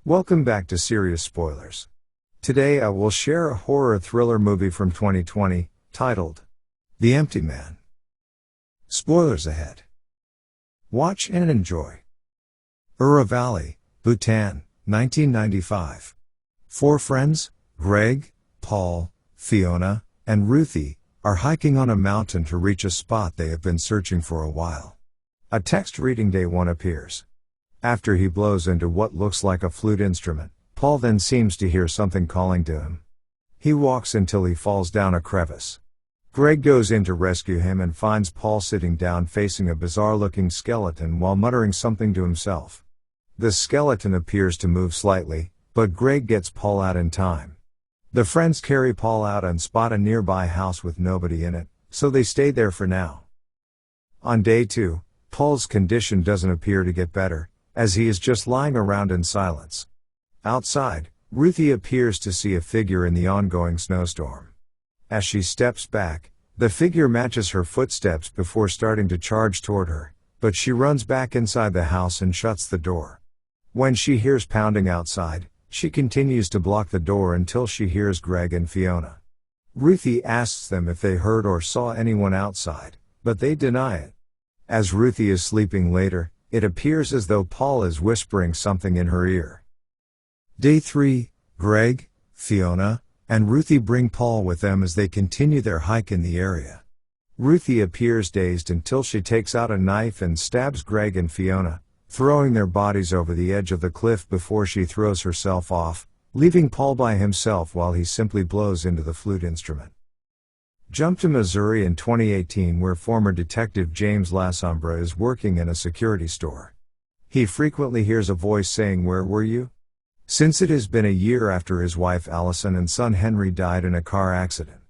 Welcome back to Serious Spoilers. Today I will share a horror thriller movie from 2020, titled The Empty Man. Spoilers ahead. Watch and enjoy. Ura Valley, Bhutan, 1995. Four friends, Greg, Paul, Fiona, and Ruthie, are hiking on a mountain to reach a spot they have been searching for a while. A text reading day 1 appears. After he blows into what looks like a flute instrument, Paul then seems to hear something calling to him. He walks until he falls down a crevice. Greg goes in to rescue him and finds Paul sitting down facing a bizarre-looking skeleton while muttering something to himself. The skeleton appears to move slightly, but Greg gets Paul out in time. The friends carry Paul out and spot a nearby house with nobody in it, so they stay there for now. On day 2, Paul's condition doesn't appear to get better, as he is just lying around in silence. Outside, Ruthie appears to see a figure in the ongoing snowstorm. As she steps back, the figure matches her footsteps before starting to charge toward her, but she runs back inside the house and shuts the door. When she hears pounding outside, she continues to block the door until she hears Greg and Fiona. Ruthie asks them if they heard or saw anyone outside, but they deny it. As Ruthie is sleeping later, it appears as though Paul is whispering something in her ear. Day 3, Greg, Fiona, and Ruthie bring Paul with them as they continue their hike in the area. Ruthie appears dazed until she takes out a knife and stabs Greg and Fiona, throwing their bodies over the edge of the cliff before she throws herself off, leaving Paul by himself while he simply blows into the flute instrument. Jump to Missouri in 2018, where former detective James Lassombra is working in a security store. He frequently hears a voice saying, "Where were you?" Since it has been a year after his wife Allison and son Henry died in a car accident.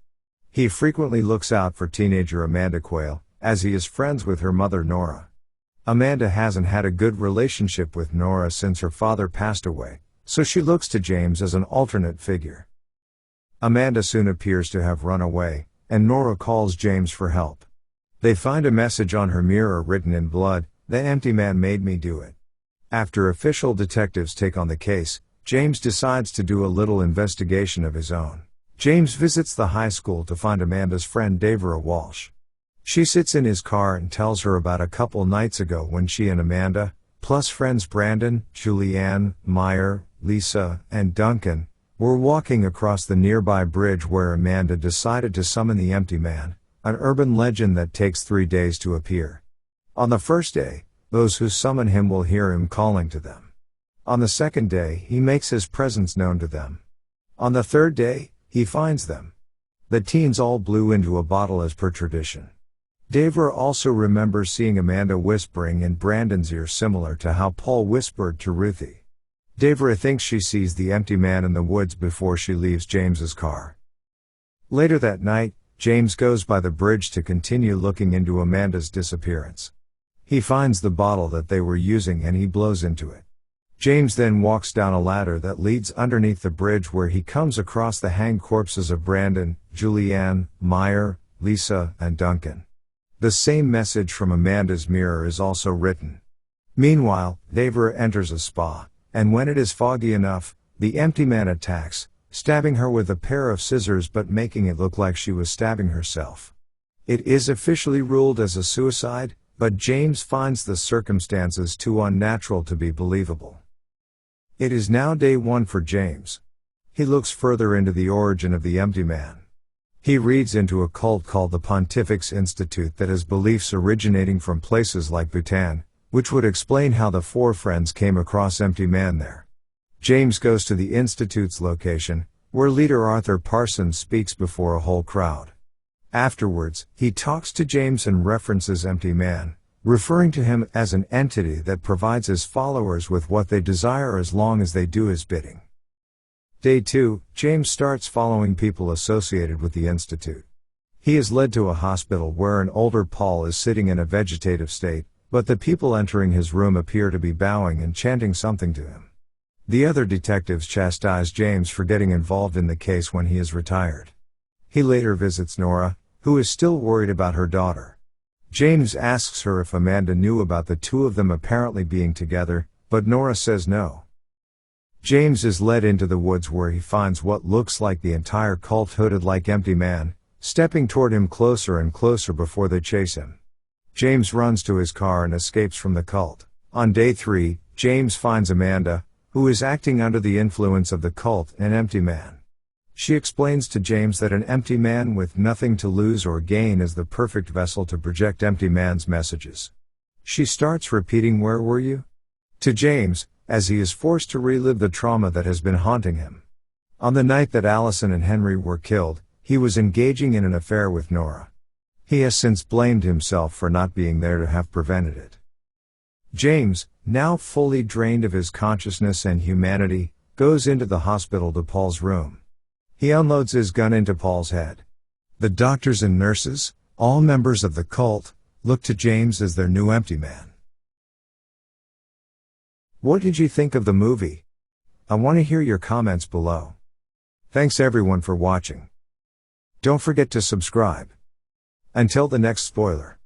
He frequently looks out for teenager Amanda Quayle, as he is friends with her mother Nora. Amanda hasn't had a good relationship with Nora since her father passed away, so she looks to James as an alternate figure. Amanda soon appears to have run away, and Nora calls James for help. They find a message on her mirror written in blood, "The empty man made me do it." After official detectives take on the case, James decides to do a little investigation of his own. James visits the high school to find Amanda's friend Devera Walsh. She sits in his car and tells her about a couple nights ago when she and Amanda, plus friends Brandon, Julianne, Meyer, Lisa, and Duncan, were walking across the nearby bridge where Amanda decided to summon the empty man, an urban legend that takes 3 days to appear. On the first day, those who summon him will hear him calling to them. On the second day, he makes his presence known to them. On the third day, he finds them. The teens all blew into a bottle as per tradition. Devera also remembers seeing Amanda whispering in Brandon's ear, similar to how Paul whispered to Ruthie. Devera thinks she sees the empty man in the woods before she leaves James's car. Later that night, James goes by the bridge to continue looking into Amanda's disappearance. He finds the bottle that they were using and he blows into it. James then walks down a ladder that leads underneath the bridge where he comes across the hanged corpses of Brandon, Julianne, Meyer, Lisa, and Duncan. The same message from Amanda's mirror is also written. Meanwhile, Devera enters a spa, and when it is foggy enough, the empty man attacks, stabbing her with a pair of scissors but making it look like she was stabbing herself. It is officially ruled as a suicide, but James finds the circumstances too unnatural to be believable. It is now day 1 for James. He looks further into the origin of the empty man. He reads into a cult called the Pontifex Institute that has beliefs originating from places like Bhutan, which would explain how the four friends came across empty man there. James goes to the Institute's location, where leader Arthur Parsons speaks before a whole crowd. Afterwards, he talks to James and references empty man, referring to him as an entity that provides his followers with what they desire as long as they do his bidding. Day 2, James starts following people associated with the Institute. He is led to a hospital where an older Paul is sitting in a vegetative state, but the people entering his room appear to be bowing and chanting something to him. The other detectives chastise James for getting involved in the case when he is retired. He later visits Nora, who is still worried about her daughter. James asks her if Amanda knew about the two of them apparently being together, but Nora says no. James is led into the woods where he finds what looks like the entire cult hooded like empty man, stepping toward him closer and closer before they chase him. James runs to his car and escapes from the cult. On day 3, James finds Amanda, who is acting under the influence of the cult, an empty man. She explains to James that an empty man with nothing to lose or gain is the perfect vessel to project empty man's messages. She starts repeating "Where were you?" to James, as he is forced to relive the trauma that has been haunting him. On the night that Allison and Henry were killed, he was engaging in an affair with Nora. He has since blamed himself for not being there to have prevented it. James, now fully drained of his consciousness and humanity, goes into the hospital to Paul's room. He unloads his gun into Paul's head. The doctors and nurses, all members of the cult, look to James as their new empty man. What did you think of the movie? I want to hear your comments below. Thanks everyone for watching. Don't forget to subscribe. Until the next spoiler.